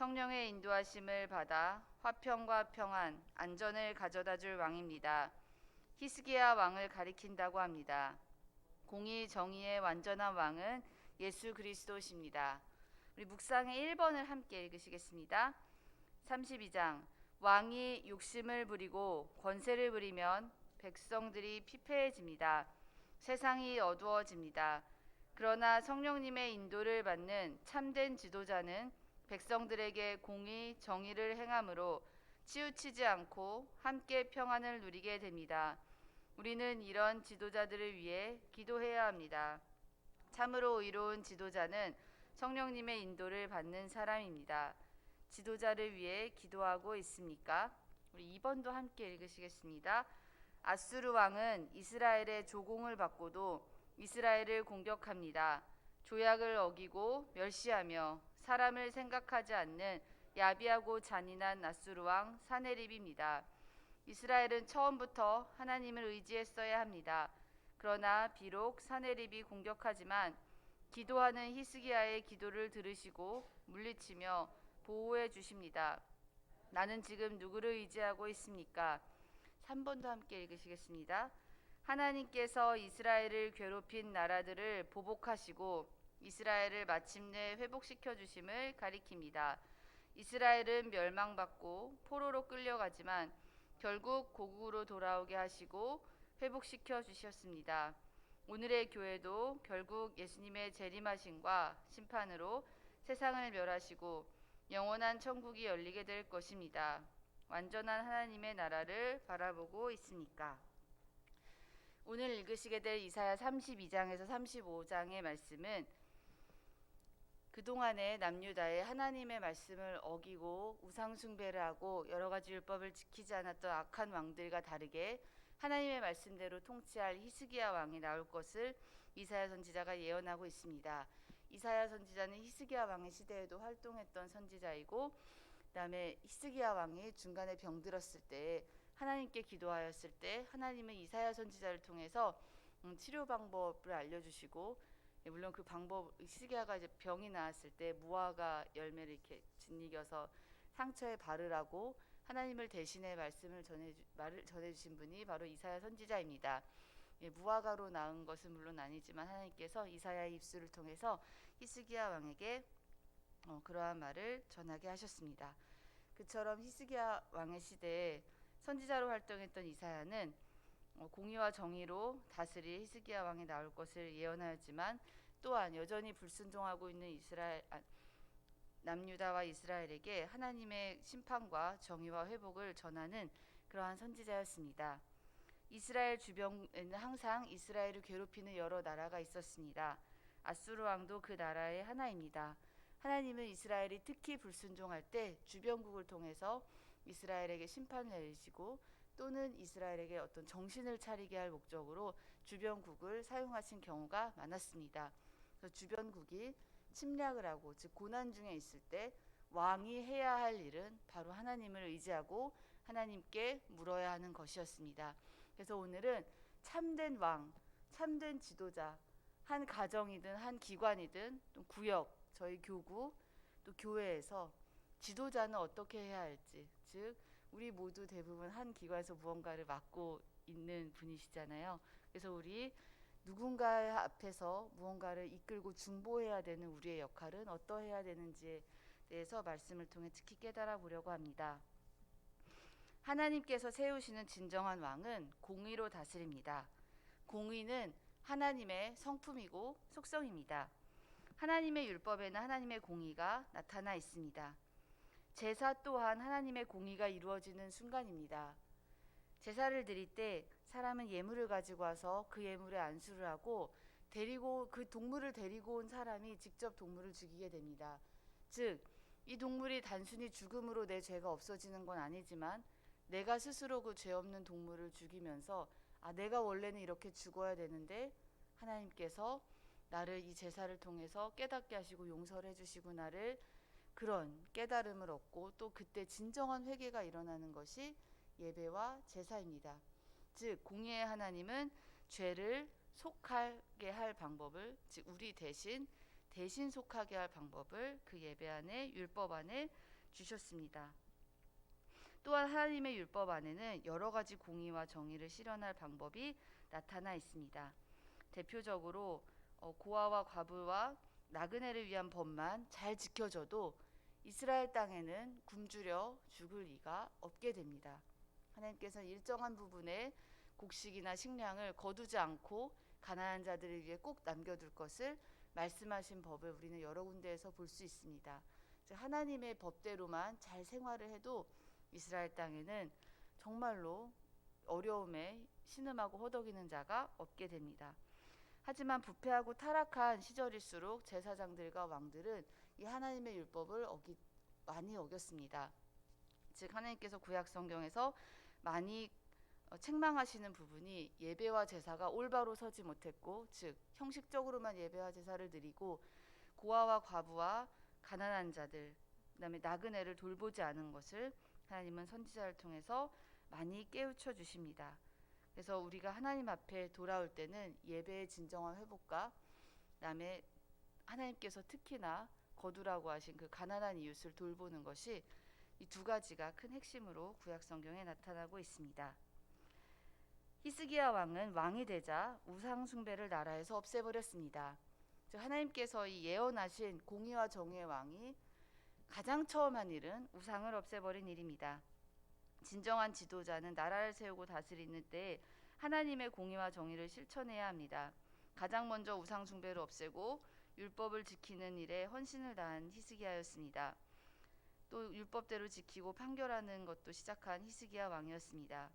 성령의 인도하심을 받아 화평과 평안, 안전을 가져다 줄 왕입니다. 히스기야 왕을 가리킨다고 합니다. 공의 정의의 완전한 왕은 예수 그리스도십니다. 우리 묵상의 1번을 함께 읽으시겠습니다. 32장 왕이 욕심을 부리고 권세를 부리면 백성들이 피폐해집니다. 세상이 어두워집니다. 그러나 성령님의 인도를 받는 참된 지도자는 백성들에게 공의, 정의를 행함으로 치우치지 않고 함께 평안을 누리게 됩니다. 우리는 이런 지도자들을 위해 기도해야 합니다. 참으로 의로운 지도자는 성령님의 인도를 받는 사람입니다. 지도자를 위해 기도하고 있습니까? 우리 2번도 함께 읽으시겠습니다. 아수르 왕은 이스라엘의 조공을 받고도 이스라엘을 공격합니다. 조약을 어기고 멸시하며 사람을 생각하지 않는 야비하고 잔인한 아수르 왕 사네립입니다. 이스라엘은 처음부터 하나님을 의지했어야 합니다. 그러나 비록 사네립이 공격하지만 기도하는 히스기야의 기도를 들으시고 물리치며 보호해 주십니다. 나는 지금 누구를 의지하고 있습니까? 3번도 함께 읽으시겠습니다. 하나님께서 이스라엘을 괴롭힌 나라들을 보복하시고 이스라엘을 마침내 회복시켜 주심을 가리킵니다. 이스라엘은 멸망받고 포로로 끌려가지만 결국 고국으로 돌아오게 하시고 회복시켜 주셨습니다. 오늘의 교회도 결국 예수님의 재림하심과 심판으로 세상을 멸하시고 영원한 천국이 열리게 될 것입니다. 완전한 하나님의 나라를 바라보고 있으니까. 오늘 읽으시게 될 이사야 32장에서 35장의 말씀은 그동안의 남유다의 하나님의 말씀을 어기고 우상 숭배를 하고 여러 가지 율법을 지키지 않았던 악한 왕들과 다르게 하나님의 말씀대로 통치할 히스기야 왕이 나올 것을 이사야 선지자가 예언하고 있습니다. 이사야 선지자는 히스기야 왕의 시대에도 활동했던 선지자이고, 그다음에 히스기야 왕이 중간에 병들었을 때 하나님께 기도하였을 때 하나님은 이사야 선지자를 통해서 치료 방법을 알려주시고, 물론 그 방법, 히스기야가 이제 병이 나았을 때 무화과 열매를 이렇게 짓이겨서 상처에 바르라고 하나님을 대신해 말을 전해주신 분이 바로 이사야 선지자입니다. 무화과로 나은 것은 물론 아니지만 하나님께서 이사야의 입술을 통해서 히스기야 왕에게 그러한 말을 전하게 하셨습니다. 그처럼 히스기야 왕의 시대에 선지자로 활동했던 이사야는 공의와 정의로 다스릴 히스기야 왕이 나올 것을 예언하였지만 또한 여전히 불순종하고 있는 남유다와 이스라엘에게 하나님의 심판과 정의와 회복을 전하는 그러한 선지자였습니다. 이스라엘 주변에는 항상 이스라엘을 괴롭히는 여러 나라가 있었습니다. 아수르 왕도 그 나라의 하나입니다. 하나님은 이스라엘이 특히 불순종할 때 주변국을 통해서 이스라엘에게 심판을 내리시고 또는 이스라엘에게 어떤 정신을 차리게 할 목적으로 주변국을 사용하신 경우가 많았습니다. 그래서 주변국이 침략을 하고, 즉 고난 중에 있을 때 왕이 해야 할 일은 바로 하나님을 의지하고 하나님께 물어야 하는 것이었습니다. 그래서 오늘은 참된 왕, 참된 지도자, 한 가정이든 한 기관이든 또 구역, 저희 교구, 또 교회에서 지도자는 어떻게 해야 할지, 즉 우리 모두 대부분 한 기관에서 무언가를 맡고 있는 분이시잖아요. 그래서 우리 누군가 앞에서 무언가를 이끌고 중보해야 되는 우리의 역할은 어떠해야 되는지에 대해서 말씀을 통해 특히 깨달아 보려고 합니다. 하나님께서 세우시는 진정한 왕은 공의로 다스립니다. 공의는 하나님의 성품이고 속성입니다. 하나님의 율법에는 하나님의 공의가 나타나 있습니다. 제사 또한 하나님의 공의가 이루어지는 순간입니다. 제사를 드릴 때 사람은 예물을 가지고 와서 그 예물에 안수를 하고 그 동물을 데리고 온 사람이 직접 동물을 죽이게 됩니다. 즉, 이 동물이 단순히 죽음으로 내 죄가 없어지는 건 아니지만 내가 스스로 그 죄 없는 동물을 죽이면서 내가 원래는 이렇게 죽어야 되는데 하나님께서 나를 이 제사를 통해서 깨닫게 하시고 용서를 해주시고 나를 그런 깨달음을 얻고 또 그때 진정한 회개가 일어나는 것이 예배와 제사입니다. 즉 공의의 하나님은 죄를 속하게 할 방법을, 즉 우리 대신 속하게 할 방법을 그 예배 안에 율법 안에 주셨습니다. 또한 하나님의 율법 안에는 여러 가지 공의와 정의를 실현할 방법이 나타나 있습니다. 대표적으로 고아와 과부와 나그네를 위한 법만 잘 지켜져도 이스라엘 땅에는 굶주려 죽을 리가 없게 됩니다. 하나님께서는 일정한 부분의 곡식이나 식량을 거두지 않고 가난한 자들을 위해 꼭 남겨둘 것을 말씀하신 법을 우리는 여러 군데에서 볼 수 있습니다. 하나님의 법대로만 잘 생활을 해도 이스라엘 땅에는 정말로 어려움에 신음하고 허덕이는 자가 없게 됩니다. 하지만 부패하고 타락한 시절일수록 제사장들과 왕들은 이 하나님의 율법을 많이 어겼습니다. 즉 하나님께서 구약 성경에서 많이 책망하시는 부분이 예배와 제사가 올바로 서지 못했고, 즉 형식적으로만 예배와 제사를 드리고 고아와 과부와 가난한 자들, 그다음에 나그네를 돌보지 않은 것을 하나님은 선지자를 통해서 많이 깨우쳐 주십니다. 그래서 우리가 하나님 앞에 돌아올 때는 예배의 진정한 회복과 그다음에 하나님께서 특히나 거두라고 하신 그 가난한 이웃을 돌보는 것이 이 두 가지가 큰 핵심으로 구약 성경에 나타나고 있습니다. 히스기야 왕은 왕이 되자 우상 숭배를 나라에서 없애버렸습니다. 즉 하나님께서 이 예언하신 공의와 정의의 왕이 가장 처음 한 일은 우상을 없애버린 일입니다. 진정한 지도자는 나라를 세우고 다스리는 때 하나님의 공의와 정의를 실천해야 합니다. 가장 먼저 우상 숭배를 없애고 율법을 지키는 일에 헌신을 다한 히스기야였습니다. 또 율법대로 지키고 판결하는 것도 시작한 히스기야 왕이었습니다.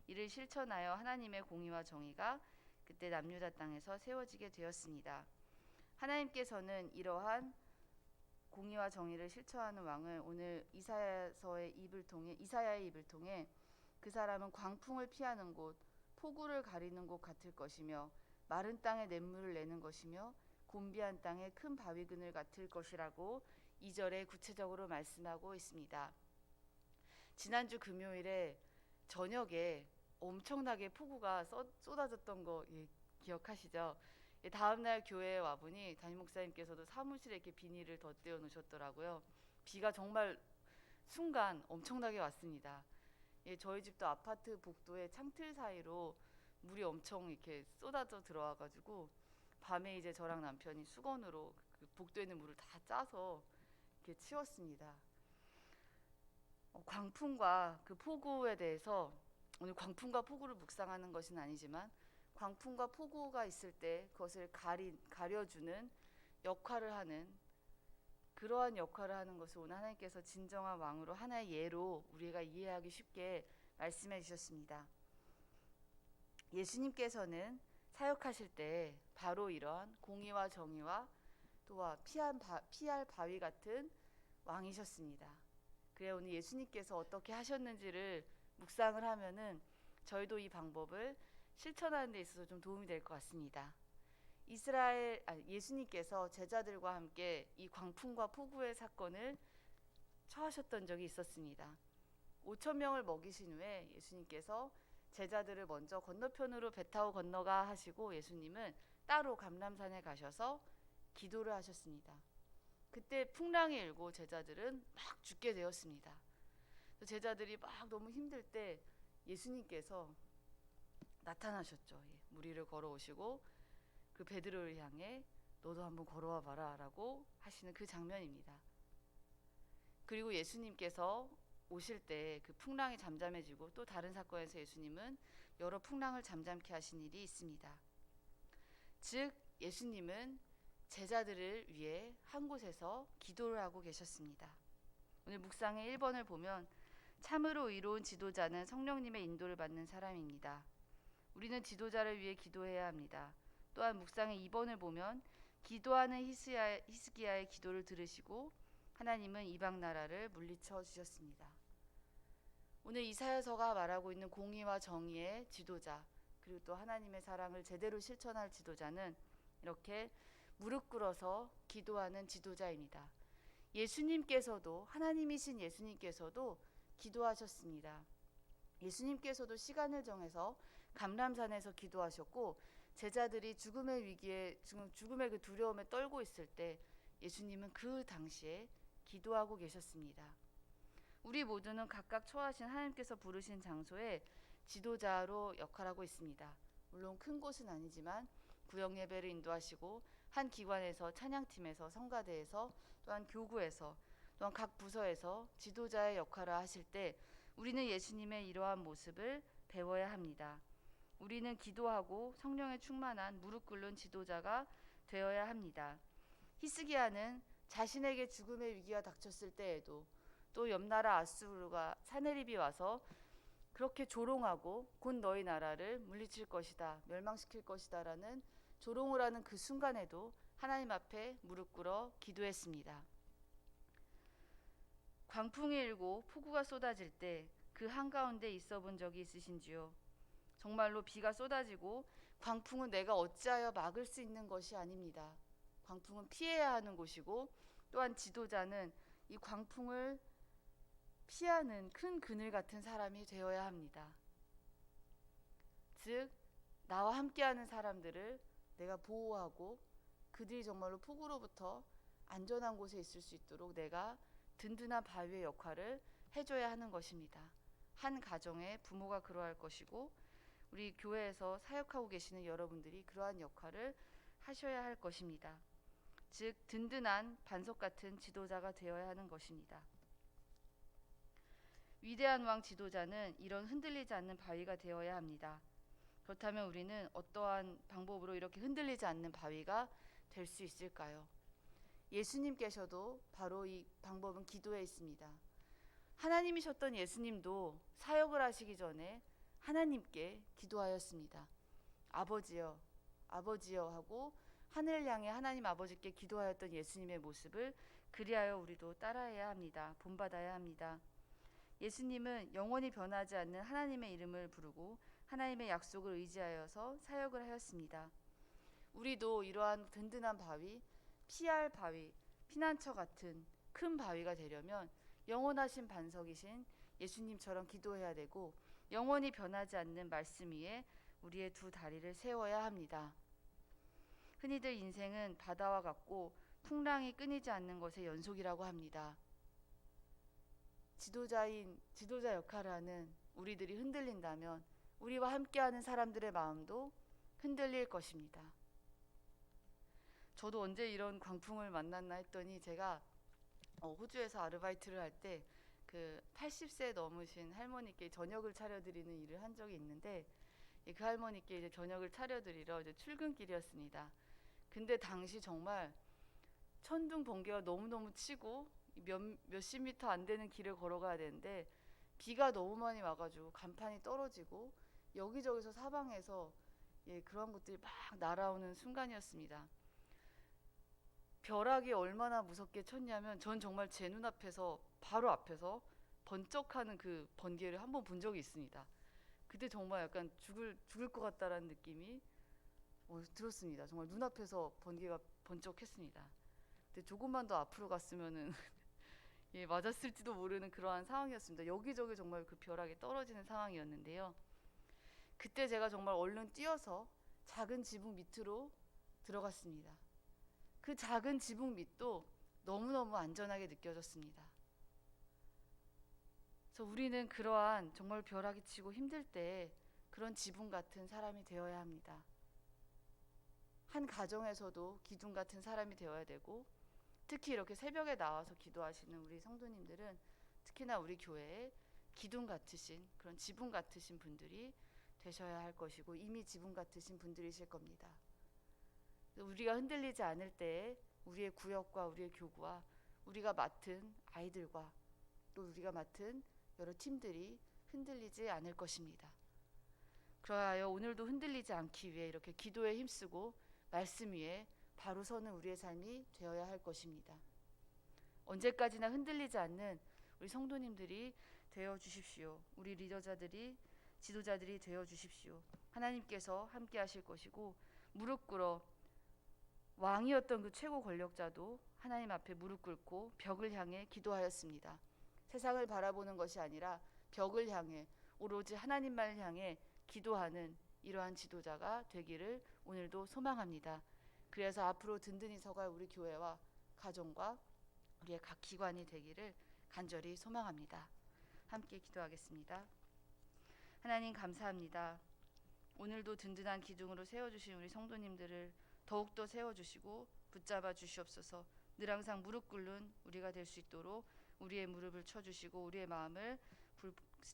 이를 실천하여 하나님의 공의와 정의가 그때 남유다 땅에서 세워지게 되었습니다. 하나님께서는 이러한 공의와 정의를 실천하는 왕을 오늘 이사야의 입을 통해 그 사람은 광풍을 피하는 곳, 폭우를 가리는 곳 같을 것이며 마른 땅에 냇물을 내는 것이며 곤비한 땅에 큰 바위근을 같을 것이라고 2절에 구체적으로 말씀하고 있습니다. 지난주 금요일에 저녁에 엄청나게 폭우가 쏟아졌던 거 기억하시죠? 다음날 교회에 와보니 담임 목사님께서도 사무실에 이렇게 비닐을 덧대어 놓으셨더라고요. 비가 정말 순간 엄청나게 왔습니다. 저희 집도 아파트 복도에 창틀 사이로 물이 엄청 이렇게 쏟아져 들어와가지고 밤에 이제 저랑 남편이 수건으로 그 복도에 있는 물을 다 짜서 이렇게 치웠습니다. 광풍과 그 폭우에 대해서 오늘 광풍과 폭우를 묵상하는 것은 아니지만 광풍과 폭우가 있을 때 그것을 가려주는 역할을 하는 그러한 역할을 하는 것을 오늘 하나님께서 진정한 왕으로 하나의 예로 우리가 이해하기 쉽게 말씀해 주셨습니다. 예수님께서는 사역하실 때 바로 이러한 공의와 정의와 또한 피할 바위 같은 왕이셨습니다. 그래 오늘 예수님께서 어떻게 하셨는지를 묵상을 하면은 저희도 이 방법을 실천하는 데 있어서 좀 도움이 될 것 같습니다. 예수님께서 제자들과 함께 이 광풍과 폭우의 사건을 처하셨던 적이 있었습니다. 5,000명을 먹이신 후에 예수님께서 제자들을 먼저 건너편으로 배 타고 건너가 하시고 예수님은 따로 감람산에 가셔서 기도를 하셨습니다. 그때 풍랑이 일고 제자들은 막 죽게 되었습니다. 제자들이 막 너무 힘들 때 예수님께서 나타나셨죠. 물 위를 걸어오시고 그 베드로를 향해 너도 한번 걸어와 봐라 라고 하시는 그 장면입니다. 그리고 예수님께서 오실 때 그 풍랑이 잠잠해지고 또 다른 사건에서 예수님은 여러 풍랑을 잠잠케 하신 일이 있습니다. 즉 예수님은 제자들을 위해 한 곳에서 기도를 하고 계셨습니다. 오늘 묵상의 1번을 보면 참으로 의로운 지도자는 성령님의 인도를 받는 사람입니다. 우리는 지도자를 위해 기도해야 합니다. 또한 묵상의 2번을 보면 기도하는 히스기야의 기도를 들으시고 하나님은 이방 나라를 물리쳐 주셨습니다. 오늘 이사야서가 말하고 있는 공의와 정의의 지도자, 그리고 또 하나님의 사랑을 제대로 실천할 지도자는 이렇게 무릎 꿇어서 기도하는 지도자입니다. 예수님께서도 하나님이신 예수님께서도 기도하셨습니다. 예수님께서도 시간을 정해서 감람산에서 기도하셨고 제자들이 죽음의 위기에 죽음의 그 두려움에 떨고 있을 때 예수님은 그 당시에 기도하고 계셨습니다. 우리 모두는 각각 처하신 하나님께서 부르신 장소에 지도자로 역할하고 있습니다. 물론 큰 곳은 아니지만 구역 예배를 인도하시고 한 기관에서 찬양팀에서 성가대에서 또한 교구에서 또한 각 부서에서 지도자의 역할을 하실 때 우리는 예수님의 이러한 모습을 배워야 합니다. 우리는 기도하고 성령에 충만한 무릎 꿇는 지도자가 되어야 합니다. 히스기야는 자신에게 죽음의 위기가 닥쳤을 때에도 또 옆나라 아수르가 사네립이 와서 그렇게 조롱하고 곧 너희 나라를 물리칠 것이다, 멸망시킬 것이다라는 조롱을 하는 그 순간에도 하나님 앞에 무릎 꿇어 기도했습니다. 광풍이 일고 폭우가 쏟아질 때 그 한가운데 있어 본 적이 있으신지요? 정말로 비가 쏟아지고 광풍은 내가 어찌하여 막을 수 있는 것이 아닙니다. 광풍은 피해야 하는 곳이고 또한 지도자는 이 광풍을 피하는 큰 그늘 같은 사람이 되어야 합니다. 즉 나와 함께하는 사람들을 내가 보호하고 그들이 정말로 폭우로부터 안전한 곳에 있을 수 있도록 내가 든든한 바위의 역할을 해줘야 하는 것입니다. 한 가정의 부모가 그러할 것이고 우리 교회에서 사역하고 계시는 여러분들이 그러한 역할을 하셔야 할 것입니다. 즉 든든한 반석 같은 지도자가 되어야 하는 것입니다. 위대한 왕 지도자는 이런 흔들리지 않는 바위가 되어야 합니다. 그렇다면 우리는 어떠한 방법으로 이렇게 흔들리지 않는 바위가 될 수 있을까요? 예수님께서도 바로 이 방법은 기도에 있습니다. 하나님이셨던 예수님도 사역을 하시기 전에 하나님께 기도하였습니다. 아버지여, 아버지여 하고 하늘을 향해 하나님 아버지께 기도하였던 예수님의 모습을 그리하여 우리도 따라해야 합니다. 본받아야 합니다. 예수님은 영원히 변하지 않는 하나님의 이름을 부르고 하나님의 약속을 의지하여서 사역을 하였습니다. 우리도 이러한 든든한 바위, 피할 바위, 피난처 같은 큰 바위가 되려면 영원하신 반석이신 예수님처럼 기도해야 되고 영원히 변하지 않는 말씀 위에 우리의 두 다리를 세워야 합니다. 흔히들 인생은 바다와 같고 풍랑이 끊이지 않는 것의 연속이라고 합니다. 지도자 역할을 하는 우리들이 흔들린다면 우리와 함께하는 사람들의 마음도 흔들릴 것입니다. 저도 언제 이런 광풍을 만났나 했더니 제가 호주에서 아르바이트를 할 때 그 80세 넘으신 할머니께 저녁을 차려드리는 일을 한 적이 있는데 그 할머니께 이제 저녁을 차려드리러 이제 출근길이었습니다. 근데 당시 정말 천둥 번개가 너무너무 치고 몇십 미터 안 되는 길을 걸어가야 되는데 비가 너무 많이 와가지고 간판이 떨어지고 여기저기서 사방에서 그런 것들이 막 날아오는 순간이었습니다. 벼락이 얼마나 무섭게 쳤냐면 전 정말 제 눈앞에서 바로 앞에서 번쩍하는 그 번개를 한번 본 적이 있습니다. 그때 정말 약간 죽을 것 같다라는 느낌이 들었습니다. 정말 눈앞에서 번개가 번쩍했습니다. 근데 조금만 더 앞으로 갔으면은 맞았을지도 모르는 그러한 상황이었습니다. 여기저기 정말 그 벼락이 떨어지는 상황이었는데요. 그때 제가 정말 얼른 뛰어서 작은 지붕 밑으로 들어갔습니다. 그 작은 지붕 밑도 너무너무 안전하게 느껴졌습니다. 그래서 우리는 그러한 정말 벼락이 치고 힘들 때 그런 지붕 같은 사람이 되어야 합니다. 한 가정에서도 기둥 같은 사람이 되어야 되고 특히 이렇게 새벽에 나와서 기도하시는 우리 성도님들은 특히나 우리 교회에 기둥 같으신 그런 지붕 같으신 분들이 되셔야 할 것이고 이미 지붕 같으신 분들이실 겁니다. 우리가 흔들리지 않을 때에 우리의 구역과 우리의 교구와 우리가 맡은 아이들과 또 우리가 맡은 여러 팀들이 흔들리지 않을 것입니다. 그러하여 오늘도 흔들리지 않기 위해 이렇게 기도에 힘쓰고 말씀 위에 바로 서는 우리의 삶이 되어야 할 것입니다. 언제까지나 흔들리지 않는 우리 성도님들이 되어 주십시오. 우리 리더자들이 지도자들이 되어 주십시오. 하나님께서 함께 하실 것이고 무릎 꿇어 왕이었던 그 최고 권력자도 하나님 앞에 무릎 꿇고 벽을 향해 기도하였습니다. 세상을 바라보는 것이 아니라 벽을 향해 오로지 하나님만을 향해 기도하는 이러한 지도자가 되기를 오늘도 소망합니다. 그래서 앞으로 든든히 서갈 우리 교회와 가정과 우리의 각 기관이 되기를 간절히 소망합니다. 함께 기도하겠습니다. 하나님 감사합니다. 오늘도 든든한 기둥으로 세워주신 우리 성도님들을 더욱더 세워주시고 붙잡아 주시옵소서. 늘 항상 무릎 꿇는 우리가 될 수 있도록 우리의 무릎을 쳐주시고 우리의 마음을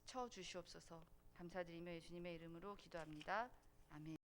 쳐 주시옵소서. 감사드리며 예수님의 이름으로 기도합니다. 아멘.